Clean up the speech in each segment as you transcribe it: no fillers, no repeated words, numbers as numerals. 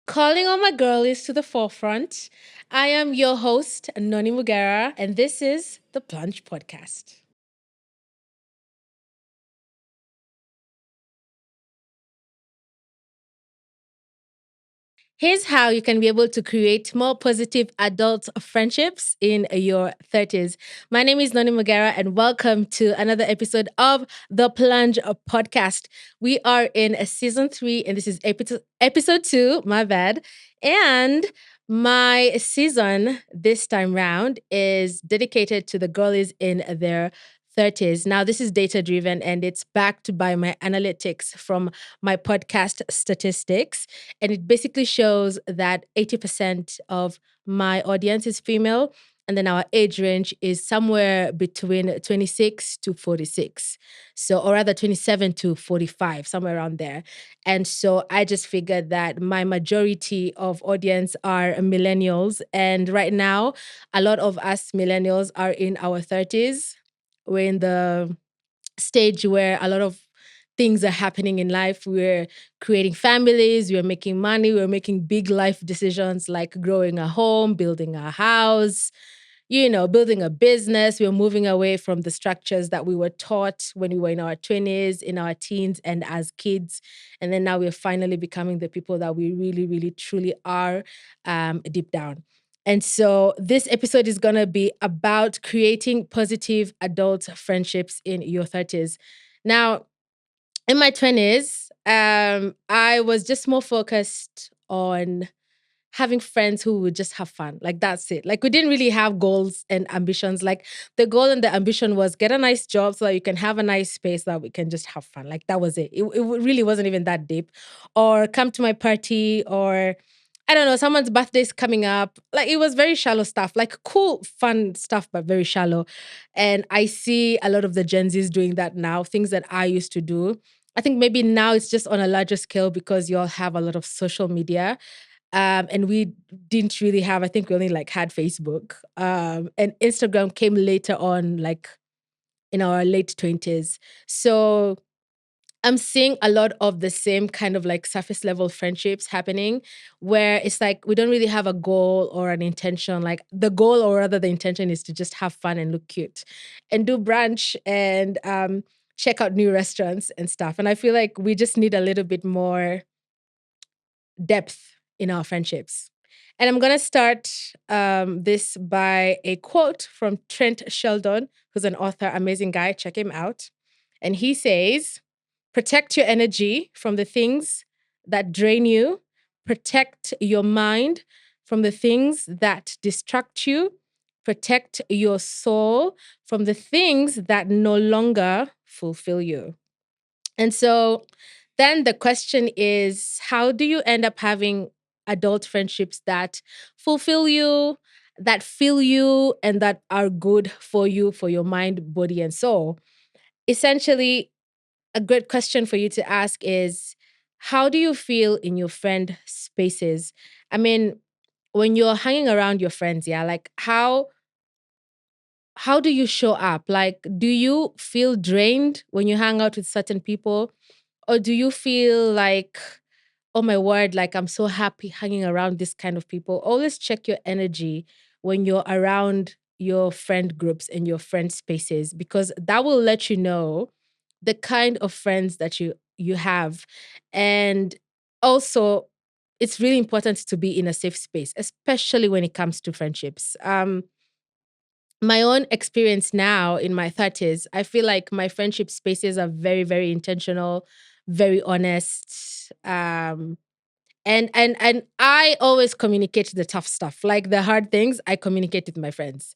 Calling all my girlies to the forefront. I am your host, Noni Mugera, and this is the Plunge podcast. Here's how you can be able to create more positive adult friendships in your 30s. My name is Noni Mugera, and welcome to another episode of the Plunge podcast. We are in season 3, and this is episode 2, my bad. And my season this time round is dedicated to the girlies in their 30s. Now, this is data driven and it's backed by my analytics from my podcast statistics. And it basically shows that 80% of my audience is female. And then our age range is somewhere between 26 to 46. So, or rather 27 to 45, somewhere around there. And so I just figured that my majority of audience are millennials. And right now, a lot of us millennials are in our 30s. We're in the stage where a lot of things are happening in life. We're creating families, we're making money, we're making big life decisions like growing a home, building a house, building a business. We're moving away from the structures that we were taught when we were in our 20s, in our teens, and as kids. And then now we're finally becoming the people that we really, really, truly are deep down. And so this episode is going to be about creating positive adult friendships in your 30s. Now, in my 20s, I was just more focused on having friends who would just have fun. Like that's it. Like we didn't really have goals and ambitions. Like the goal and the ambition was get a nice job so that you can have a nice space that we can just have fun. Like that was it. It really wasn't even that deep. Or come to my party or I don't know, someone's birthday's coming up. Like it was very shallow stuff, like cool, fun stuff, but very shallow. And I see a lot of the Gen Zs doing that now, things that I used to do. I think maybe now it's just on a larger scale because you all have a lot of social media. And we didn't really have, I think we only like had Facebook. And Instagram came later on, like in our late 20s. So I'm seeing a lot of the same kind of like surface level friendships happening where it's like we don't really have a goal or an intention. Like the goal or rather the intention is to just have fun and look cute and do brunch and check out new restaurants and stuff. And I feel like we just need a little bit more depth in our friendships. And I'm going to start this by a quote from Trent Sheldon, who's an author, amazing guy. Check him out. And he says, protect your energy from the things that drain you, protect your mind from the things that distract you, protect your soul from the things that no longer fulfill you. And so then the question is how do you end up having adult friendships that fulfill you, that fill you, and that are good for you, for your mind, body, and soul? Essentially, a good question for you to ask is how do you feel in your friend spaces? I mean, when you're hanging around your friends, yeah, like how do you show up? Like, do you feel drained when you hang out with certain people? Or do you feel like, oh my word, like I'm so happy hanging around this kind of people? Always check your energy when you're around your friend groups and your friend spaces, because that will let you know the kind of friends that you have. And also, it's really important to be in a safe space, especially when it comes to friendships. My own experience now in my 30s, I feel like my friendship spaces are very, very intentional, very honest. And I always communicate the tough stuff. Like the hard things, I communicate with my friends.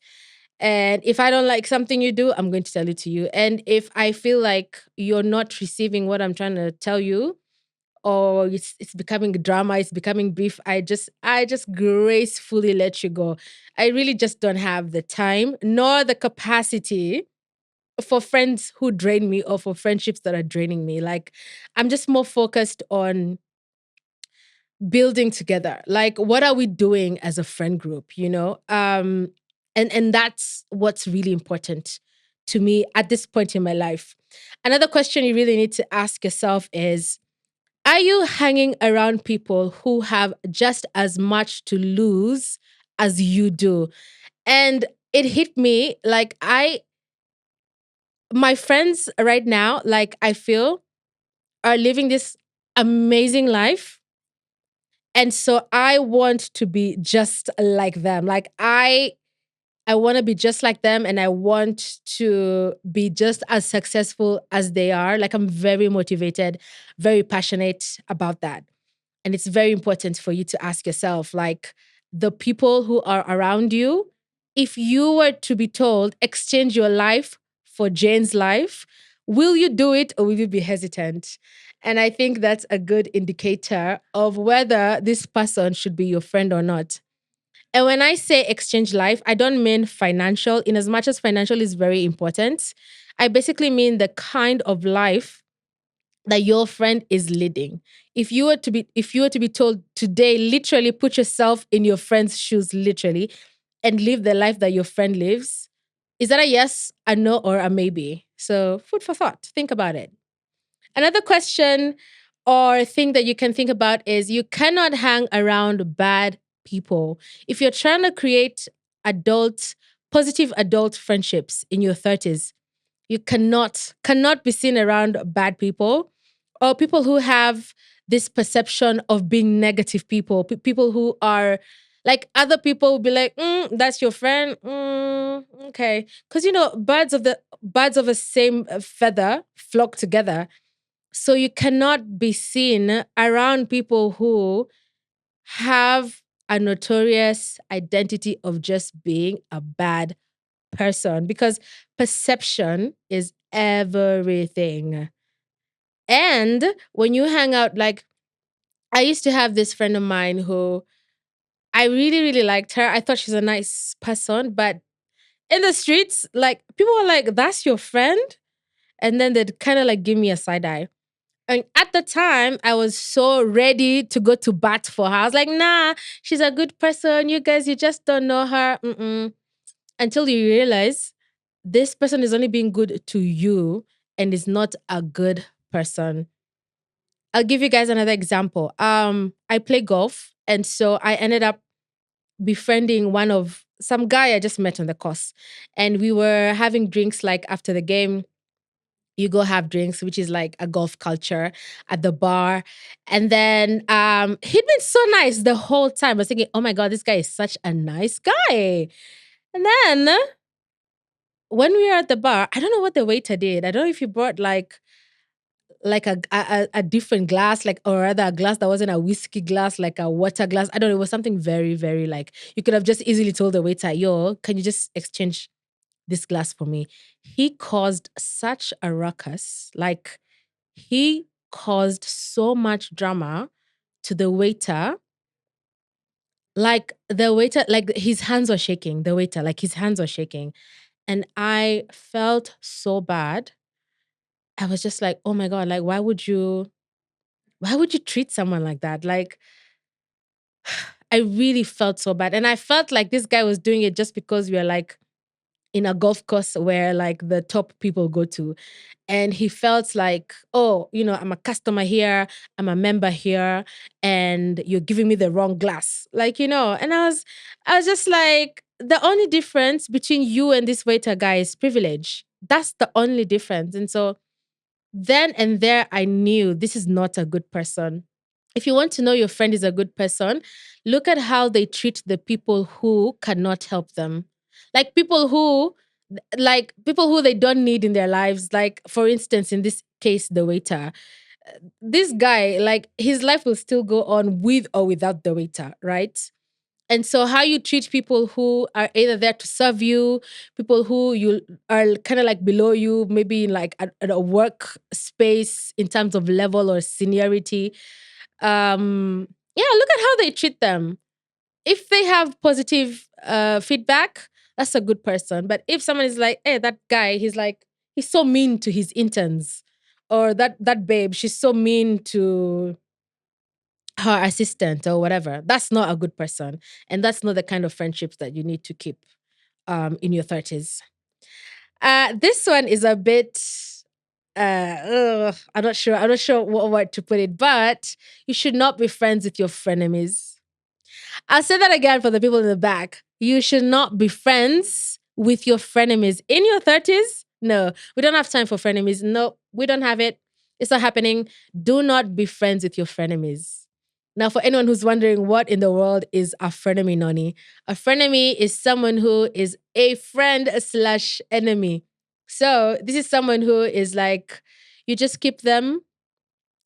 And if I don't like something you do, I'm going to tell it to you. And if I feel like you're not receiving what I'm trying to tell you, or it's becoming drama, it's becoming brief, I just gracefully let you go. I really just don't have the time nor the capacity for friends who drain me or for friendships that are draining me. Like I'm just more focused on building together. Like what are we doing as a friend group, and that's what's really important to me at this point in my life. Another question you really need to ask yourself is, Are you hanging around people who have just as much to lose as you do? And it hit me like my friends right now, like I feel are living this amazing life. And so I want to be just like them. Like I want to be just like them and I want to be just as successful as they are. Like I'm very motivated, very passionate about that. And it's very important for you to ask yourself, like, the people who are around you, if you were to be told, exchange your life for Jane's life, will you do it or will you be hesitant? And I think that's a good indicator of whether this person should be your friend or not. And when I say exchange life, I don't mean financial, in as much as financial is very important. I basically mean the kind of life that your friend is leading. If you were to be told today, literally put yourself in your friend's shoes, literally, and live the life that your friend lives, is that a yes, a no, or a maybe? So food for thought. Think about it. Another question or thing that you can think about is you cannot hang around bad people. If you're trying to create adult, positive adult friendships in your 30s, you cannot be seen around bad people or people who have this perception of being negative people. People who are like other people will be like, that's your friend. Okay. Because birds of the same feather flock together. So you cannot be seen around people who have a notorious identity of just being a bad person because perception is everything. And when you hang out, like I used to have this friend of mine who I really, really liked her. I thought she's a nice person, but in the streets, like people were like, that's your friend. And then they'd kind of like give me a side eye. And at the time, I was so ready to go to bat for her. I was like, nah, she's a good person. You guys, you just don't know her. Mm-mm. Until you realize this person is only being good to you and is not a good person. I'll give you guys another example. I play golf, and so I ended up befriending one of some guy I just met on the course, and we were having drinks like after the game. You go have drinks, which is like a golf culture at the bar. And then he'd been so nice the whole time. I was thinking, oh my God, this guy is such a nice guy. And then when we were at the bar, I don't know what the waiter did. I don't know if he brought like a different glass, like or rather a glass that wasn't a whiskey glass, like a water glass. I don't know. It was something very, very like you could have just easily told the waiter, yo, can you just exchange this glass for me? He caused such a ruckus. Like he caused so much drama to the waiter. Like the waiter, like his hands were shaking. The waiter, like his hands were shaking. And I felt so bad. I was just like, oh my God, like why would you treat someone like that? Like I really felt so bad. And I felt like this guy was doing it just because we are like in a golf course where like the top people go to. And he felt like, oh, I'm a customer here, I'm a member here, and you're giving me the wrong glass. Like, and I was just like, the only difference between you and this waiter guy is privilege. That's the only difference. And so then and there, I knew this is not a good person. If you want to know your friend is a good person, look at how they treat the people who cannot help them. Like people who they don't need in their lives. Like, for instance, in this case, the waiter. This guy, like, his life will still go on with or without the waiter, right? And so, how you treat people who are either there to serve you, people who you are kind of like below you, maybe in like a work space in terms of level or seniority. Yeah, look at how they treat them. If they have positive feedback, that's a good person. But if someone is like, hey, that guy, he's so mean to his interns, or that babe, she's so mean to her assistant or whatever. That's not a good person. And that's not the kind of friendships that you need to keep in your 30s. This one is a bit I'm not sure. I'm not sure what word to put it, but you should not be friends with your frenemies. I'll say that again for the people in the back. You should not be friends with your frenemies in your 30s. No, we don't have time for frenemies. No, we don't have it. It's not happening. Do not be friends with your frenemies. Now, for anyone who's wondering what in the world is a frenemy, Noni, a frenemy is someone who is a friend slash enemy. So this is someone who is like, you just keep them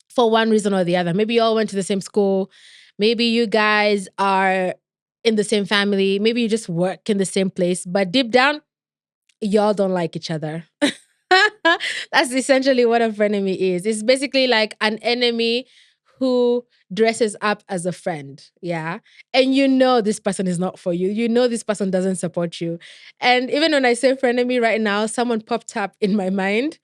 for one reason or the other. Maybe you all went to the same school. Maybe you guys are in the same family. Maybe you just work in the same place. But deep down, y'all don't like each other. That's essentially what a frenemy is. It's basically like an enemy who dresses up as a friend. Yeah. And you know this person is not for you. You know this person doesn't support you. And even when I say frenemy right now, someone popped up in my mind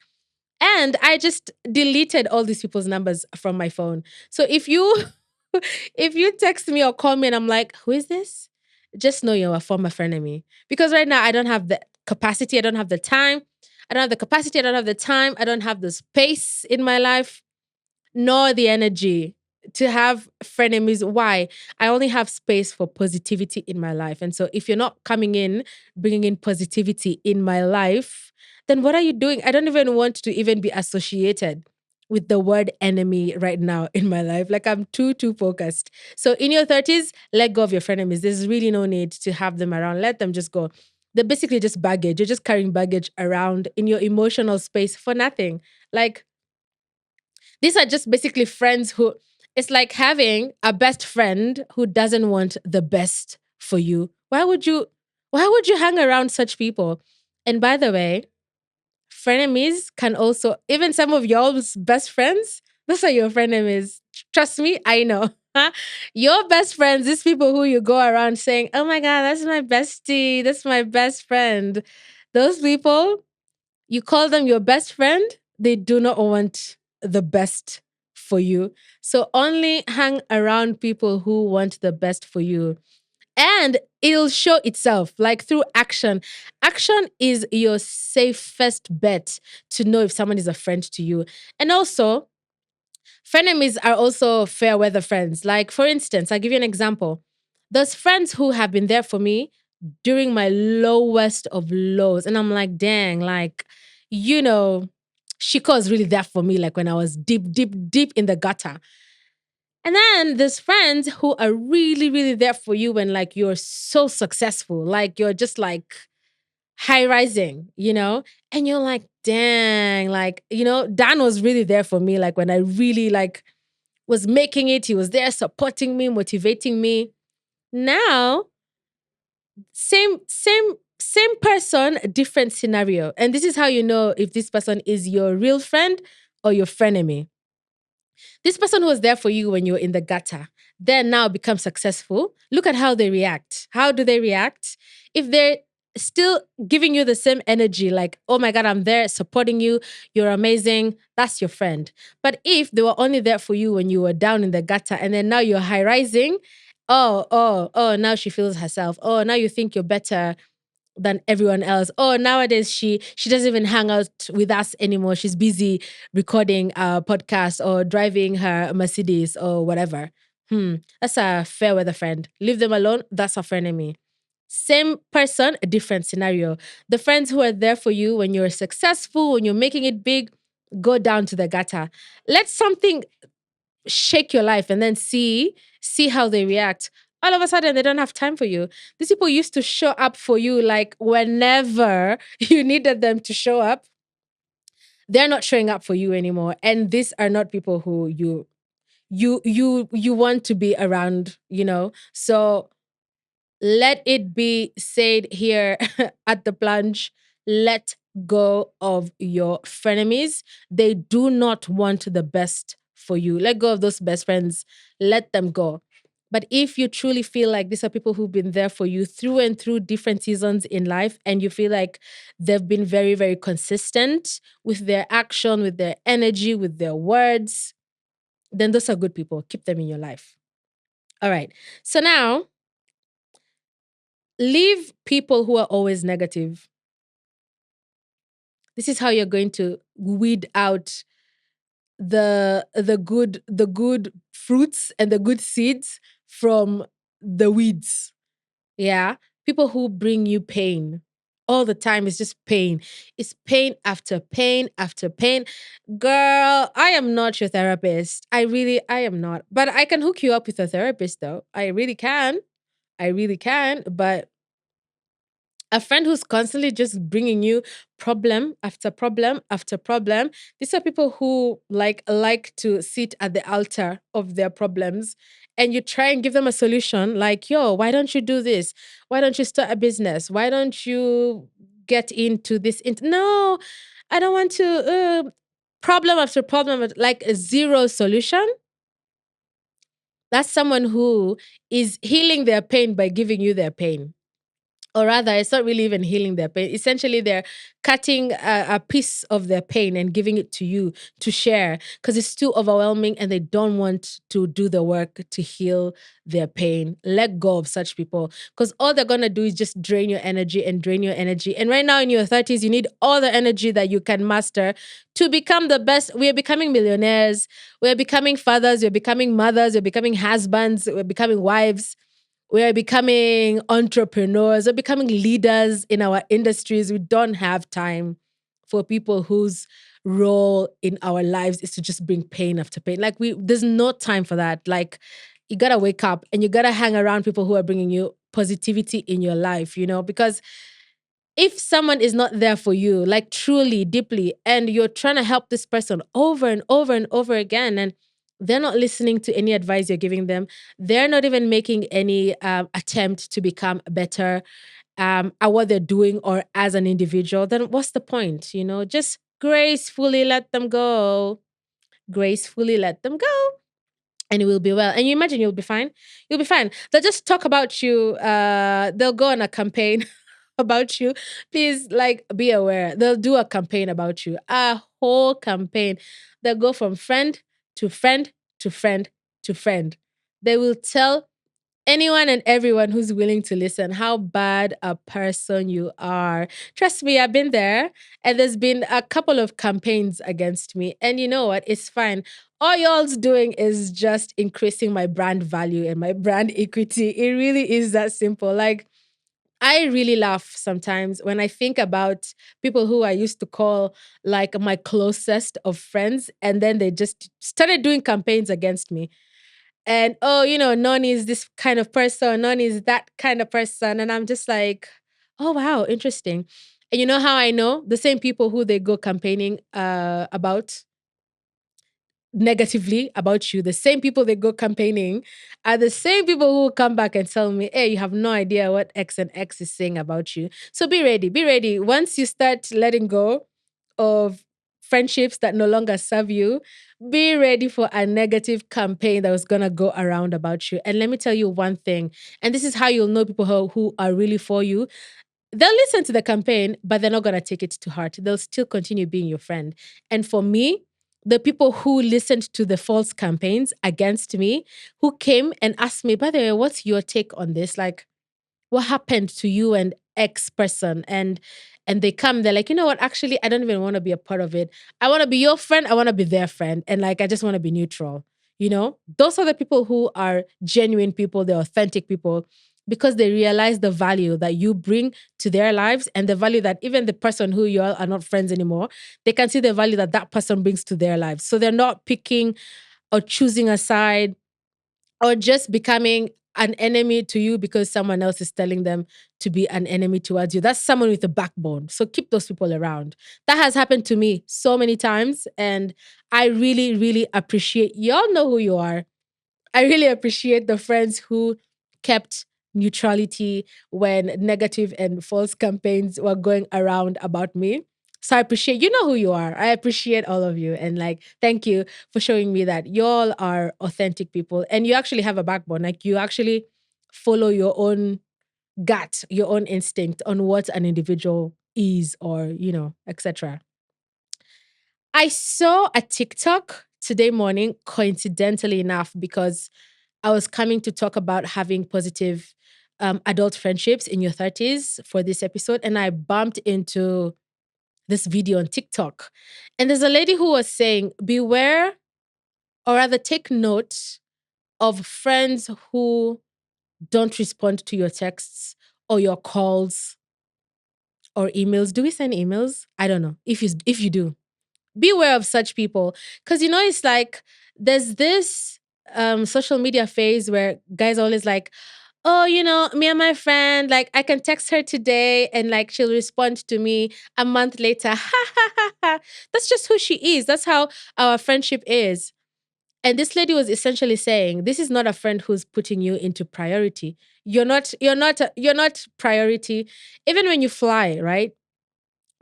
and I just deleted all these people's numbers from my phone. So if you if you text me or call me and I'm like, who is this? Just know you're a former frenemy. Because right now I don't have the capacity, I don't have the time. I don't have the capacity, I don't have the time, I don't have the space in my life nor the energy to have frenemies. Why? I only have space for positivity in my life. And so if you're not coming in, bringing in positivity in my life, then what are you doing? I don't even want to even be associated with the word enemy right now in my life. Like I'm too focused. So in your 30s, let go of your frenemies. There's really no need to have them around. Let them just go. They're basically just baggage. You're just carrying baggage around in your emotional space for nothing. Like these are just basically friends who, it's like having a best friend who doesn't want the best for you. Why would you hang around such people? And by the way, frenemies can also, even some of y'all's best friends, those are your frenemies. Trust me, I know. Your best friends, these people who you go around saying, oh my God, that's my bestie, that's my best friend. Those people, you call them your best friend, they do not want the best for you. So only hang around people who want the best for you. And it'll show itself like through action. Action is your safest bet to know if someone is a friend to you. And also, frenemies are also fair weather friends. Like, for instance, I'll give you an example. Those friends who have been there for me during my lowest of lows. And I'm like, dang, like, you know, Shiko is really there for me, like when I was deep in the gutter. And then there's friends who are really, really there for you when like you're so successful, like you're just like high rising, and you're like, dang, like, Dan was really there for me, like when I really like was making it, he was there supporting me, motivating me. Now, same person, different scenario. And this is how you know if this person is your real friend or your frenemy. This person who was there for you when you were in the gutter, then now become successful. Look at how they react. How do they react? If they're still giving you the same energy, like, oh my God, I'm there supporting you, you're amazing, that's your friend. But if they were only there for you when you were down in the gutter and then now you're high rising, oh, now she feels herself. Oh, now you think you're better than everyone else. Oh, nowadays she doesn't even hang out with us anymore. She's busy recording a podcast or driving her Mercedes or whatever. That's a fair weather friend. Leave them alone. That's a frenemy. Same person, a different scenario. The friends who are there for you when you're successful, when you're making it big, go down to the gutter. Let something shake your life and then see how they react. All of a sudden they don't have time for you. These people used to show up for you like whenever you needed them to show up. They're not showing up for you anymore, and these are not people who you want to be around, so let it be said here at the plunge. Let go of your frenemies. They do not want the best for you. Let go of those best friends. Let them go. But if you truly feel like these are people who've been there for you through and through different seasons in life, and you feel like they've been very, very consistent with their action, with their energy, with their words, then those are good people. Keep them in your life. All right. So now, leave people who are always negative. This is how you're going to weed out the good fruits and the good seeds from the weeds. Yeah. People who bring you pain all the time is just pain. It's pain after pain after pain. Girl, I am not your therapist. I am not. But I can hook you up with a therapist though. I really can. I really can. But a friend who's constantly just bringing you problem after problem after problem, these are people who like to sit at the altar of their problems, and you try and give them a solution like, yo, why don't you do this, why don't you start a business, why don't you get into this no, I don't want to problem after problem, like a zero solution. That's someone who is healing their pain by giving you their pain, or rather, it's not really even healing their pain. Essentially, they're cutting a piece of their pain and giving it to you to share because it's too overwhelming and they don't want to do the work to heal their pain. Let go of such people because all they're going to do is just drain your energy and drain your energy. And right now in your 30s, you need all the energy that you can muster to become the best. We are becoming millionaires. We are becoming fathers. We're becoming mothers. We're becoming husbands. We're becoming wives. We are becoming entrepreneurs, we're becoming leaders in our industries. We don't have time for people whose role in our lives is to just bring pain after pain. Like there's no time for that. Like you gotta wake up and you gotta hang around people who are bringing you positivity in your life, because if someone is not there for you, like truly, deeply, and you're trying to help this person over and over and over again, and they're not listening to any advice you're giving them, they're not even making any attempt to become better at what they're doing or as an individual, then what's the point? Just gracefully let them go. Gracefully let them go. And it will be well. And you imagine you'll be fine. You'll be fine. They'll just talk about you. They'll go on a campaign about you. Please, like, be aware. They'll do a campaign about you, a whole campaign. They'll go from friend to friend to friend to friend. They will tell anyone and everyone who's willing to listen how bad a person you are. Trust me, I've been there, and there's been a couple of campaigns against me. And you know what? It's fine. All y'all's doing is just increasing my brand value and my brand equity. It really is that simple. Like, I really laugh sometimes when I think about people who I used to call like my closest of friends, and then they just started doing campaigns against me. And oh, Noni is this kind of person, Noni is that kind of person. And I'm just like, oh wow, interesting. And you know how I know? The same people who they go campaigning about negatively about you, the same people they go campaigning are the same people who will come back and tell me, hey, you have no idea what X and X is saying about you. So be ready, be ready. Once you start letting go of friendships that no longer serve you, be ready for a negative campaign that was gonna go around about you. And let me tell you one thing, and this is how you'll know people who are really for you. They'll listen to the campaign, but they're not going to take it to heart. They'll still continue being your friend. And for me, the people who listened to the false campaigns against me, who came and asked me, by the way, what's your take on this? Like, what happened to you and X person? And they come, they're like, you know what? Actually, I don't even want to be a part of it. I want to be your friend. I want to be their friend. And like, I just want to be neutral. Those are the people who are genuine people, they're authentic people, because they realize the value that you bring to their lives, and the value that even the person who you all are not friends anymore, they can see the value that that person brings to their lives. So they're not picking or choosing a side or just becoming an enemy to you because someone else is telling them to be an enemy towards you. That's someone with a backbone. So keep those people around. That has happened to me so many times. And I really, really appreciate, y'all know who you are. I really appreciate the friends who kept neutrality when negative and false campaigns were going around about me. So I appreciate, you know who you are. I appreciate all of you. And like, thank you for showing me that y'all are authentic people and you actually have a backbone. Like, you actually follow your own gut, your own instinct on what an individual is, or, etc. I saw a TikTok today morning, coincidentally enough, because I was coming to talk about having positive adult friendships in your 30s for this episode. And I bumped into this video on TikTok. And there's a lady who was saying, beware, or rather take note of friends who don't respond to your texts or your calls or emails. Do we send emails? I don't know. If you do, beware of such people. Because it's like there's this social media phase where guys are always like, oh, me and my friend, like I can text her today and like she'll respond to me a month later. Ha ha ha ha. That's just who she is. That's how our friendship is. And this lady was essentially saying, this is not a friend who's putting you into priority. You're not priority. Even when you fly, right?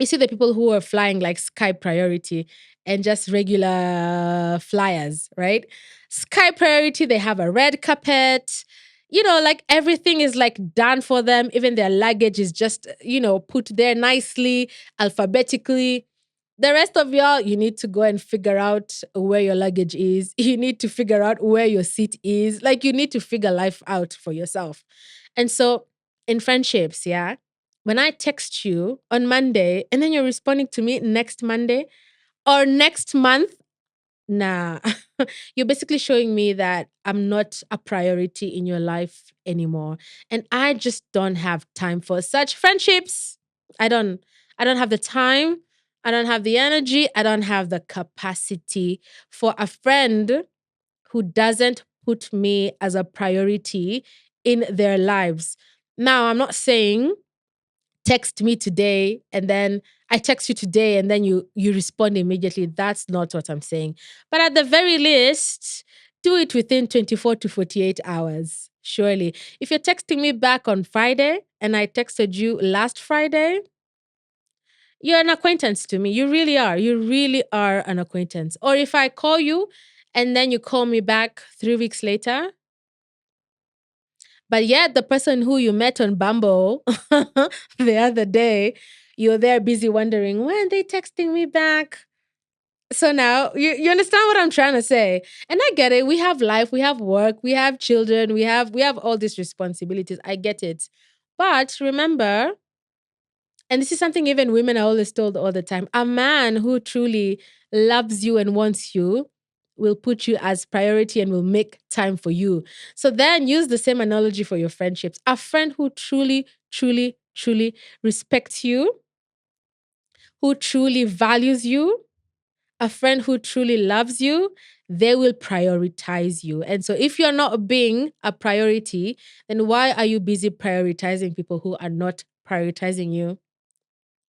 You see the people who are flying like sky priority and just regular flyers, right? Sky priority, they have a red carpet. Like everything is like done for them. Even their luggage is just, put there nicely, alphabetically. The rest of y'all, you need to go and figure out where your luggage is. You need to figure out where your seat is. Like you need to figure life out for yourself. And so in friendships, yeah, when I text you on Monday and then you're responding to me next Monday or next month, nah, you're basically showing me that I'm not a priority in your life anymore. And I just don't have time for such friendships. I don't I don't have the time. I don't have the energy. I don't have the capacity for a friend who doesn't put me as a priority in their lives. Now, I'm not saying text me today and then I text you today and then you respond immediately. That's not what I'm saying. But at the very least, do it within 24 to 48 hours. Surely. If you're texting me back on Friday and I texted you last Friday, you're an acquaintance to me. You really are. You really are an acquaintance. Or if I call you and then you call me back 3 weeks later, but yet the person who you met on Bumble the other day, you're there busy wondering, when are they texting me back? So now you understand what I'm trying to say. And I get it. We have life, we have work, we have children, we have all these responsibilities. I get it. But remember, and this is something even women are always told all the time, a man who truly loves you and wants you will put you as priority and will make time for you. So then use the same analogy for your friendships. A friend who truly, truly, truly respects you, who truly values you, a friend who truly loves you, they will prioritize you. And so if you're not being a priority, then why are you busy prioritizing people who are not prioritizing you?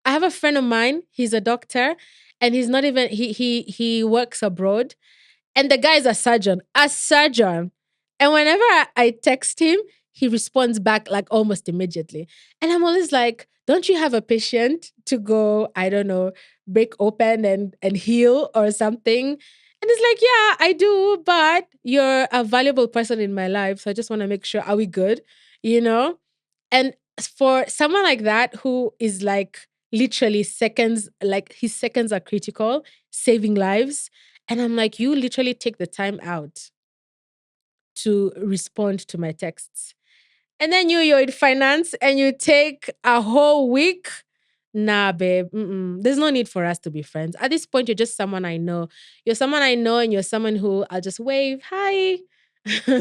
I have a friend of mine, he's a doctor, and he's not even he works abroad. And the guy is a surgeon, a surgeon. And whenever I text him, he responds back like almost immediately. And I'm always like, don't you have a patient to go, I don't know, break open and heal or something? And it's like, yeah, I do, but you're a valuable person in my life. So I just want to make sure, are we good? You know? And for someone like that who is like literally seconds, like his seconds are critical, saving lives. And I'm like, you literally take the time out to respond to my texts. And then you're in finance and you take a whole week. Nah, babe. There's no need for us to be friends. At this point, you're just someone I know. You're someone I know, and you're someone who I'll just wave, hi,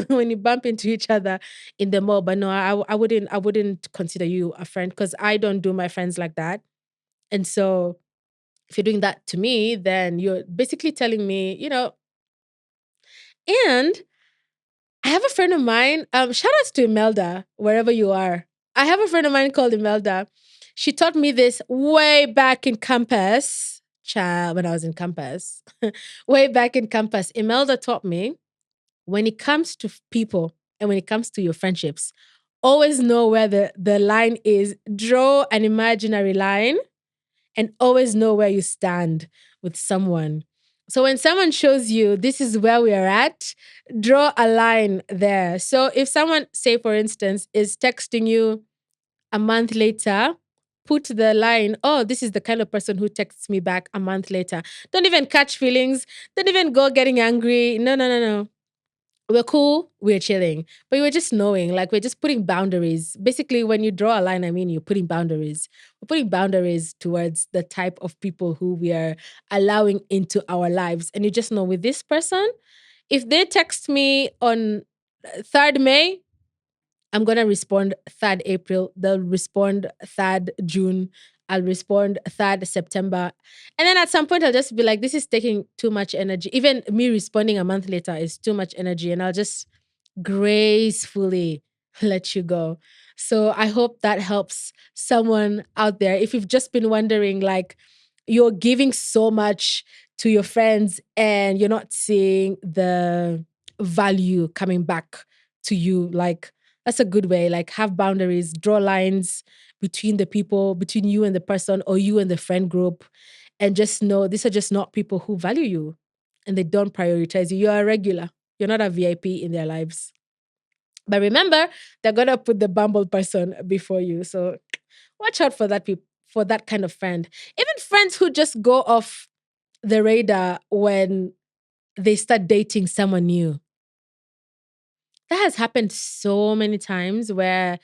when you bump into each other in the mall. But no, I wouldn't consider you a friend because I don't do my friends like that. And so if you're doing that to me, then you're basically telling me, and I have a friend of mine. Shout outs to Imelda, wherever you are. I have a friend of mine called Imelda. She taught me this way back in campus, child, when I was in campus. Way back in campus. Imelda taught me when it comes to people and when it comes to your friendships, always know where the line is. Draw an imaginary line and always know where you stand with someone. So when someone shows you this is where we are at, draw a line there. So if someone, say for instance, is texting you a month later, put the line, oh, this is the kind of person who texts me back a month later. Don't even catch feelings. Don't even go getting angry. No, no, no, no. we're cool, we're chilling, but we're just knowing, like we're just putting boundaries. Basically, when you draw a line, I mean, you're putting boundaries. We're putting boundaries towards the type of people who we are allowing into our lives. And you just know with this person, if they text me on 3rd May, I'm going to respond 3rd April. They'll respond 3rd June. I'll respond 3rd September. And then at some point, I'll just be like, this is taking too much energy. Even me responding a month later is too much energy. And I'll just gracefully let you go. So I hope that helps someone out there. If you've just been wondering, like, you're giving so much to your friends and you're not seeing the value coming back to you, like, that's a good way. Like, have boundaries, draw lines between the people, between you and the person, or you and the friend group, and just know these are just not people who value you and they don't prioritize you. You're a regular, you're not a VIP in their lives. But remember, they're gonna put the Bumble person before you. So watch out for that for that kind of friend. Even friends who just go off the radar when they start dating someone new. That has happened so many times where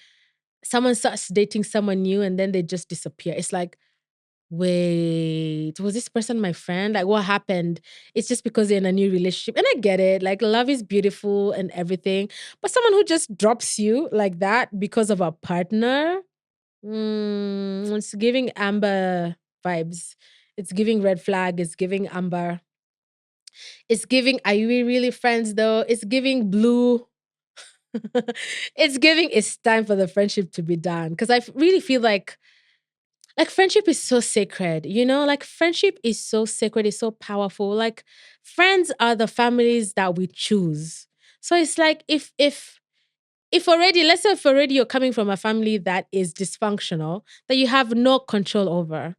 someone starts dating someone new and then they just disappear. It's like, wait, was this person my friend? Like, what happened? It's just because they're in a new relationship. And I get it. Like, love is beautiful and everything. But someone who just drops you like that because of a partner, it's giving Amber vibes. It's giving red flag. It's giving Amber. It's giving, are we really friends though? It's giving blue. It's giving, it's time for the friendship to be done. Because really feel like friendship is so sacred, you know? Like friendship is so sacred, it's so powerful. Like friends are the families that we choose. So it's like if already, let's say if already you're coming from a family that is dysfunctional, that you have no control over,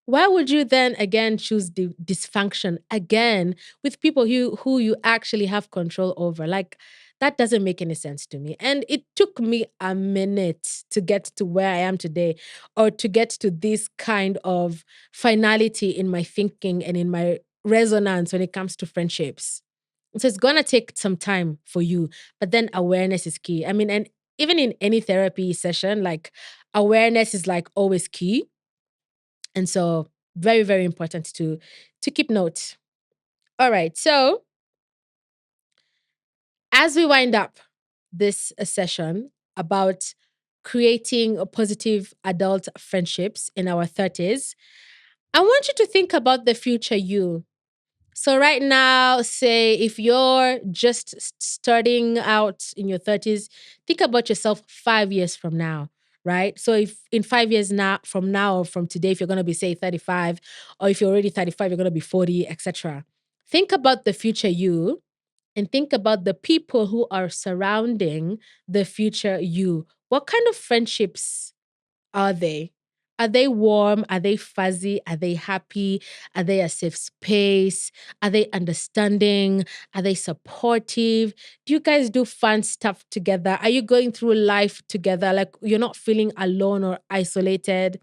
why would you then again choose the dysfunction again with people who you actually have control over? Like that doesn't make any sense to me. And it took me a minute to get to where I am today or to get to this kind of finality in my thinking and in my resonance when it comes to friendships. So it's gonna take some time for you, but then awareness is key. I mean, and even in any therapy session, like awareness is like always key, and so very, very important to keep note. All right. So as we wind up this session about creating a positive adult friendships in our 30s, I want you to think about the future you. So right now, say if you're just starting out in your 30s, think about yourself 5 years from now, right? So if in 5 years now from now or from today, if you're going to be say 35, or if you're already 35, you're going to be 40, etc. Think about the future you and think about the people who are surrounding the future you. What kind of friendships are they? Are they warm? Are they fuzzy? Are they happy? Are they a safe space? Are they understanding? Are they supportive? Do you guys do fun stuff together? Are you going through life together? Like you're not feeling alone or isolated?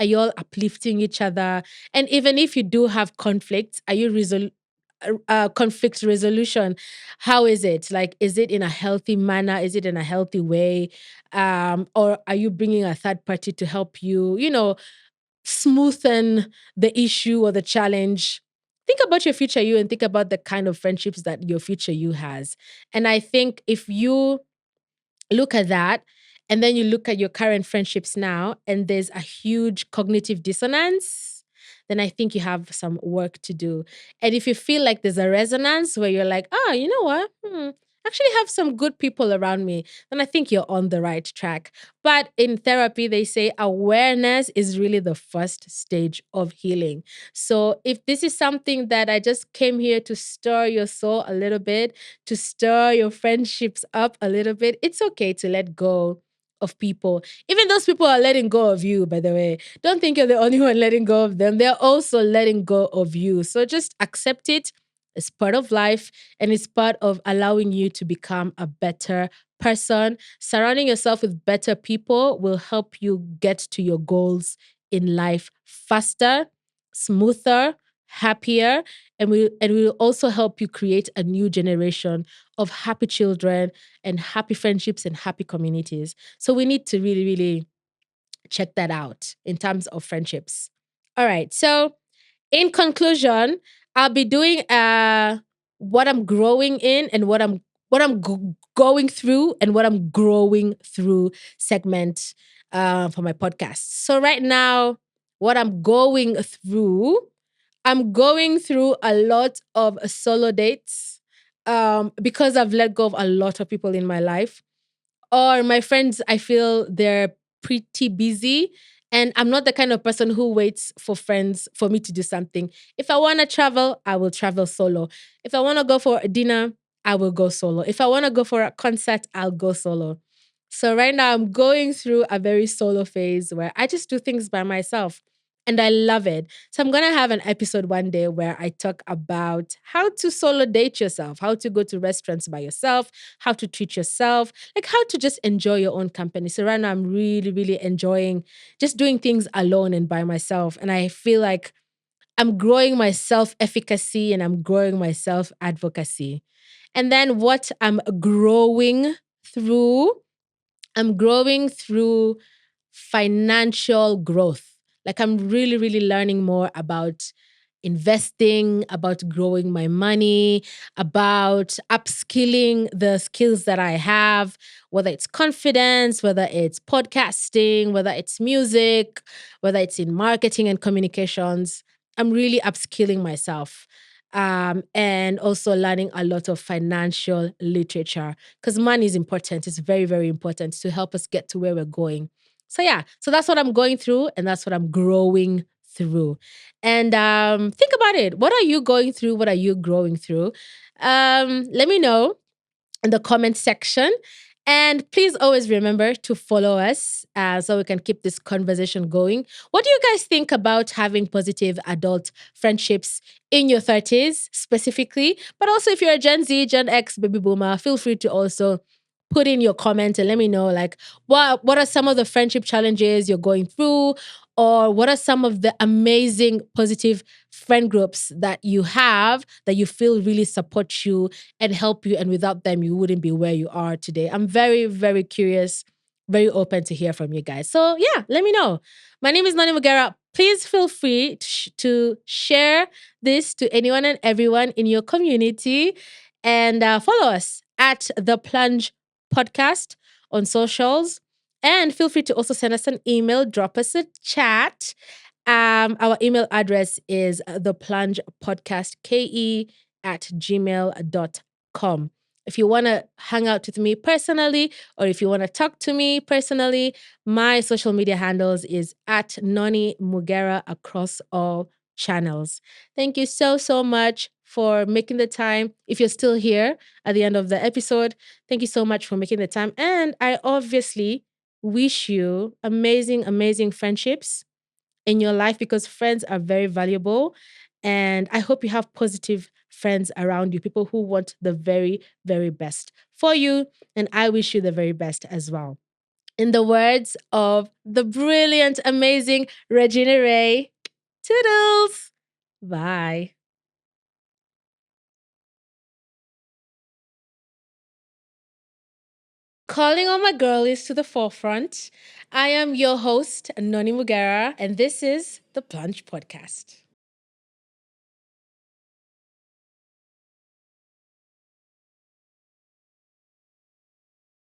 Are you all uplifting each other? And even if you do have conflicts, are you conflict resolution? How is it? Like, is it in a healthy manner? Is it in a healthy way? Or are you bringing a third party to help you, smoothen the issue or the challenge? Think about your future you and think about the kind of friendships that your future you has. And I think if you look at that and then you look at your current friendships now and there's a huge cognitive dissonance, then I think you have some work to do. And if you feel like there's a resonance where you're like, oh, you know what? Actually have some good people around me, then I think you're on the right track. But in therapy, they say awareness is really the first stage of healing. So if this is something that I just came here to stir your soul a little bit, to stir your friendships up a little bit, it's okay to let go of people. Even those people are letting go of you, by the way. Don't think you're the only one letting go of them. They're also letting go of you. So just accept it. It's part of life and it's part of allowing you to become a better person. Surrounding yourself with better people will help you get to your goals in life faster, smoother, happier, and we will also help you create a new generation of happy children and happy friendships and happy communities. So we need to really, really check that out in terms of friendships. All right. So in conclusion, I'll be doing what I'm growing in and what I'm going through and what I'm growing through segment for my podcast. So right now, what I'm going through a lot of solo dates because I've let go of a lot of people in my life, or my friends, I feel they're pretty busy. And I'm not the kind of person who waits for friends for me to do something. If I want to travel, I will travel solo. If I want to go for a dinner, I will go solo. If I want to go for a concert, I'll go solo. So right now, I'm going through a very solo phase where I just do things by myself. And I love it. So I'm going to have an episode one day where I talk about how to solo date yourself, how to go to restaurants by yourself, how to treat yourself, like how to just enjoy your own company. So right now I'm really, really enjoying just doing things alone and by myself. And I feel like I'm growing my self-efficacy and I'm growing my self-advocacy. And then what through, I'm growing through financial growth. Like I'm really, really learning more about investing, about growing my money, about upskilling the skills that I have, whether it's confidence, whether it's podcasting, whether it's music, whether it's in marketing and communications. I'm really upskilling myself. And also learning a lot of financial literature because money is important. It's very, very important to help us get to where we're going. So, yeah, so that's what I'm going through and that's what I'm growing through. And think about it. What are you going through? What are you growing through? Let me know in the comment section. And please always remember to follow us so we can keep this conversation going. What do you guys think about having positive adult friendships in your 30s specifically? But also, if you're a Gen Z, Gen X, baby boomer, feel free to also put in your comment and let me know like what are some of the friendship challenges you're going through, or what are some of the amazing positive friend groups that you have that you feel really support you and help you, and without them you wouldn't be where you are today. I'm very, very curious, very open to hear from you guys. So yeah, let me know. My name is Nani Mugera. Please feel free to share this to anyone and everyone in your community, and follow us at the Plunge podcast on socials. And feel free to also send us an email, drop us a chat. Our email address is theplungepodcastke@gmail.com. If you want to hang out with me personally, or if you want to talk to me personally, my social media handles is at Noni Mugera across all channels. Thank you so, so much for making the time. If you're still here at the end of the episode, thank you so much for making the time. And I obviously wish you amazing, amazing friendships in your life because friends are very valuable. And I hope you have positive friends around you, people who want the very, very best for you. And I wish you the very best as well. In the words of the brilliant, amazing Regina Ray, toodles. Bye. Calling all my girlies to the forefront. I am your host, Noni Mugera, and this is the Plunge Podcast.